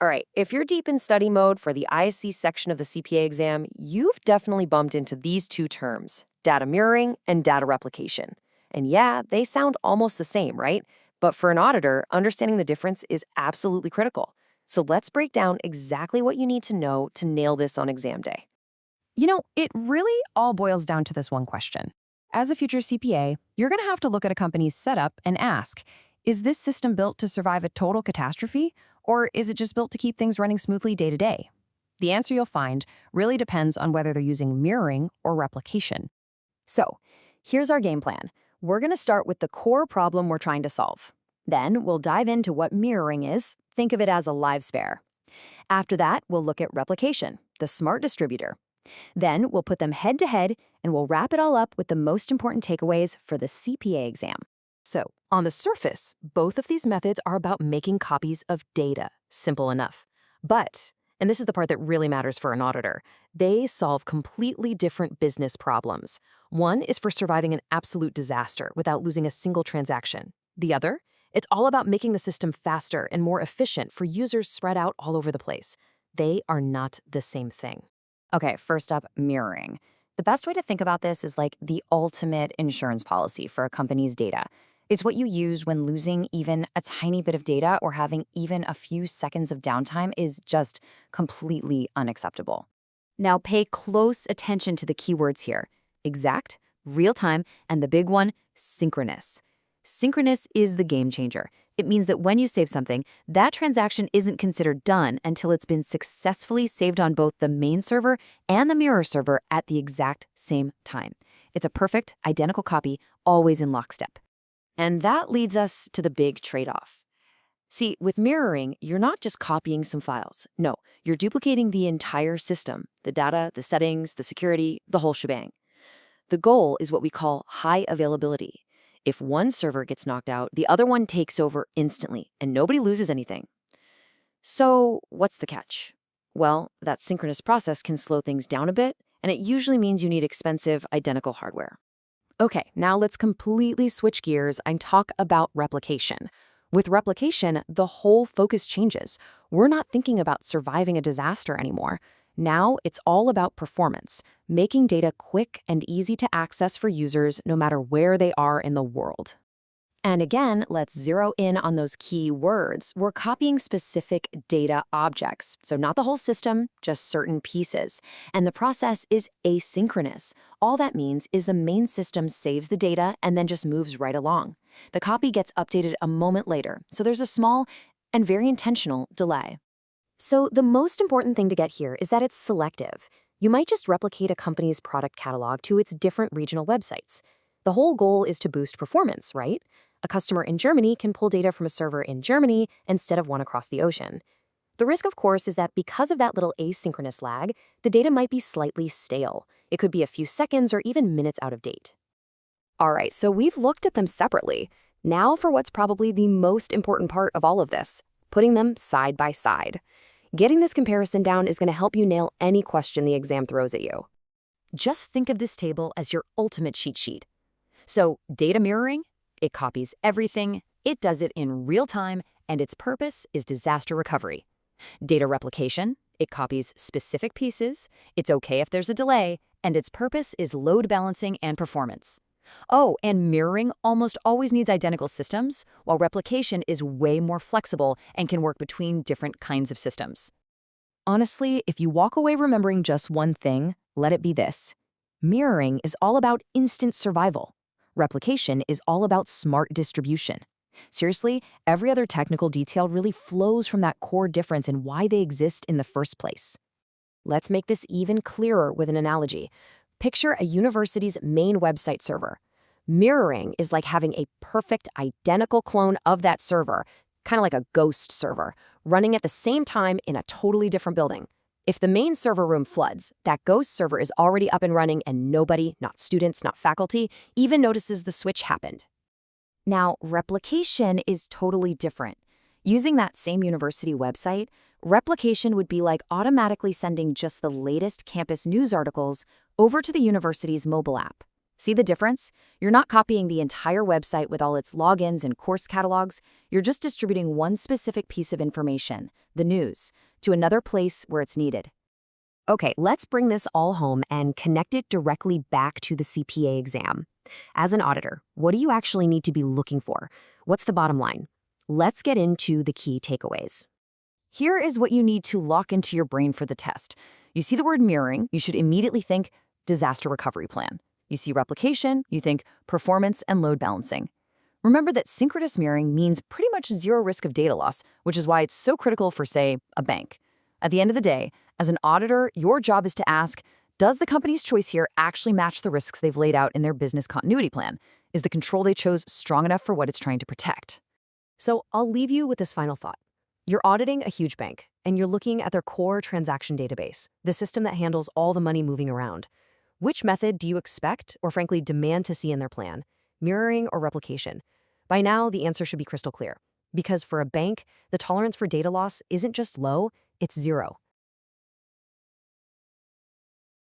All right, if you're deep in study mode for the ISC section of the CPA exam, you've definitely bumped into these two terms, data mirroring and data replication. And yeah, they sound almost the same, right? But for an auditor, understanding the difference is absolutely critical. So let's break down exactly what you need to know to nail this on exam day. It really all boils down to this one question. As a future CPA, you're going to have to look at a company's setup and ask, is this system built to survive a total catastrophe, or is it just built to keep things running smoothly day to day? The answer you'll find really depends on whether they're using mirroring or replication. So, here's our game plan. We're going to start with the core problem we're trying to solve. Then we'll dive into what mirroring is. Think of it as a live spare. After that, we'll look at replication, the smart distributor. Then we'll put them head to head and we'll wrap it all up with the most important takeaways for the CPA exam. So, on the surface, both of these methods are about making copies of data. Simple enough. But, and this is the part that really matters for an auditor, they solve completely different business problems. One is for surviving an absolute disaster without losing a single transaction. The other, it's all about making the system faster and more efficient for users spread out all over the place. They are not the same thing. Okay, first up, mirroring. The best way to think about this is like the ultimate insurance policy for a company's data. It's what you use when losing even a tiny bit of data or having even a few seconds of downtime is just completely unacceptable. Now pay close attention to the keywords here: exact, real-time, and the big one, synchronous. Synchronous is the game changer. It means that when you save something, that transaction isn't considered done until it's been successfully saved on both the main server and the mirror server at the exact same time. It's a perfect, identical copy, always in lockstep. And that leads us to the big trade-off. See, with mirroring, you're not just copying some files. No, you're duplicating the entire system, the data, the settings, the security, the whole shebang. The goal is what we call high availability. If one server gets knocked out, the other one takes over instantly, and nobody loses anything. So what's the catch? Well, that synchronous process can slow things down a bit, and it usually means you need expensive, identical hardware. Okay, now let's completely switch gears and talk about replication. With replication, the whole focus changes. We're not thinking about surviving a disaster anymore. Now it's all about performance, making data quick and easy to access for users no matter where they are in the world. And again, let's zero in on those key words. We're copying specific data objects, so not the whole system, just certain pieces. And the process is asynchronous. All that means is the main system saves the data and then just moves right along. The copy gets updated a moment later, so there's a small and very intentional delay. So the most important thing to get here is that it's selective. You might just replicate a company's product catalog to its different regional websites. The whole goal is to boost performance, right? A customer in Germany can pull data from a server in Germany instead of one across the ocean. The risk, of course, is that because of that little asynchronous lag, the data might be slightly stale. It could be a few seconds or even minutes out of date. All right, so we've looked at them separately. Now for what's probably the most important part of all of this, putting them side by side. Getting this comparison down is going to help you nail any question the exam throws at you. Just think of this table as your ultimate cheat sheet. So, data mirroring, it copies everything, it does it in real time, and its purpose is disaster recovery. Data replication, it copies specific pieces, it's okay if there's a delay, and its purpose is load balancing and performance. Oh, and mirroring almost always needs identical systems, while replication is way more flexible and can work between different kinds of systems. Honestly, if you walk away remembering just one thing, let it be this. Mirroring is all about instant survival. Replication is all about smart distribution. Seriously, every other technical detail really flows from that core difference in why they exist in the first place. Let's make this even clearer with an analogy. Picture a university's main website server. Mirroring is like having a perfect, identical clone of that server, kind of like a ghost server, running at the same time in a totally different building. If the main server room floods, that ghost server is already up and running and nobody, not students, not faculty, even notices the switch happened. Now, replication is totally different. Using that same university website, replication would be like automatically sending just the latest campus news articles over to the university's mobile app. See the difference? You're not copying the entire website with all its logins and course catalogs. You're just distributing one specific piece of information, the news, to another place where it's needed. Okay, let's bring this all home and connect it directly back to the CPA exam. As an auditor, what do you actually need to be looking for? What's the bottom line? Let's get into the key takeaways. Here is what you need to lock into your brain for the test. You see the word mirroring, you should immediately think disaster recovery plan. You see replication, you think performance and load balancing. Remember that synchronous mirroring means pretty much zero risk of data loss, which is why it's so critical for, say, a bank. At the end of the day, as an auditor, your job is to ask, does the company's choice here actually match the risks they've laid out in their business continuity plan? Is the control they chose strong enough for what it's trying to protect? So I'll leave you with this final thought. You're auditing a huge bank, and you're looking at their core transaction database, the system that handles all the money moving around. Which method do you expect, or frankly demand to see in their plan? Mirroring or replication? By now, the answer should be crystal clear. Because for a bank, the tolerance for data loss isn't just low, it's zero.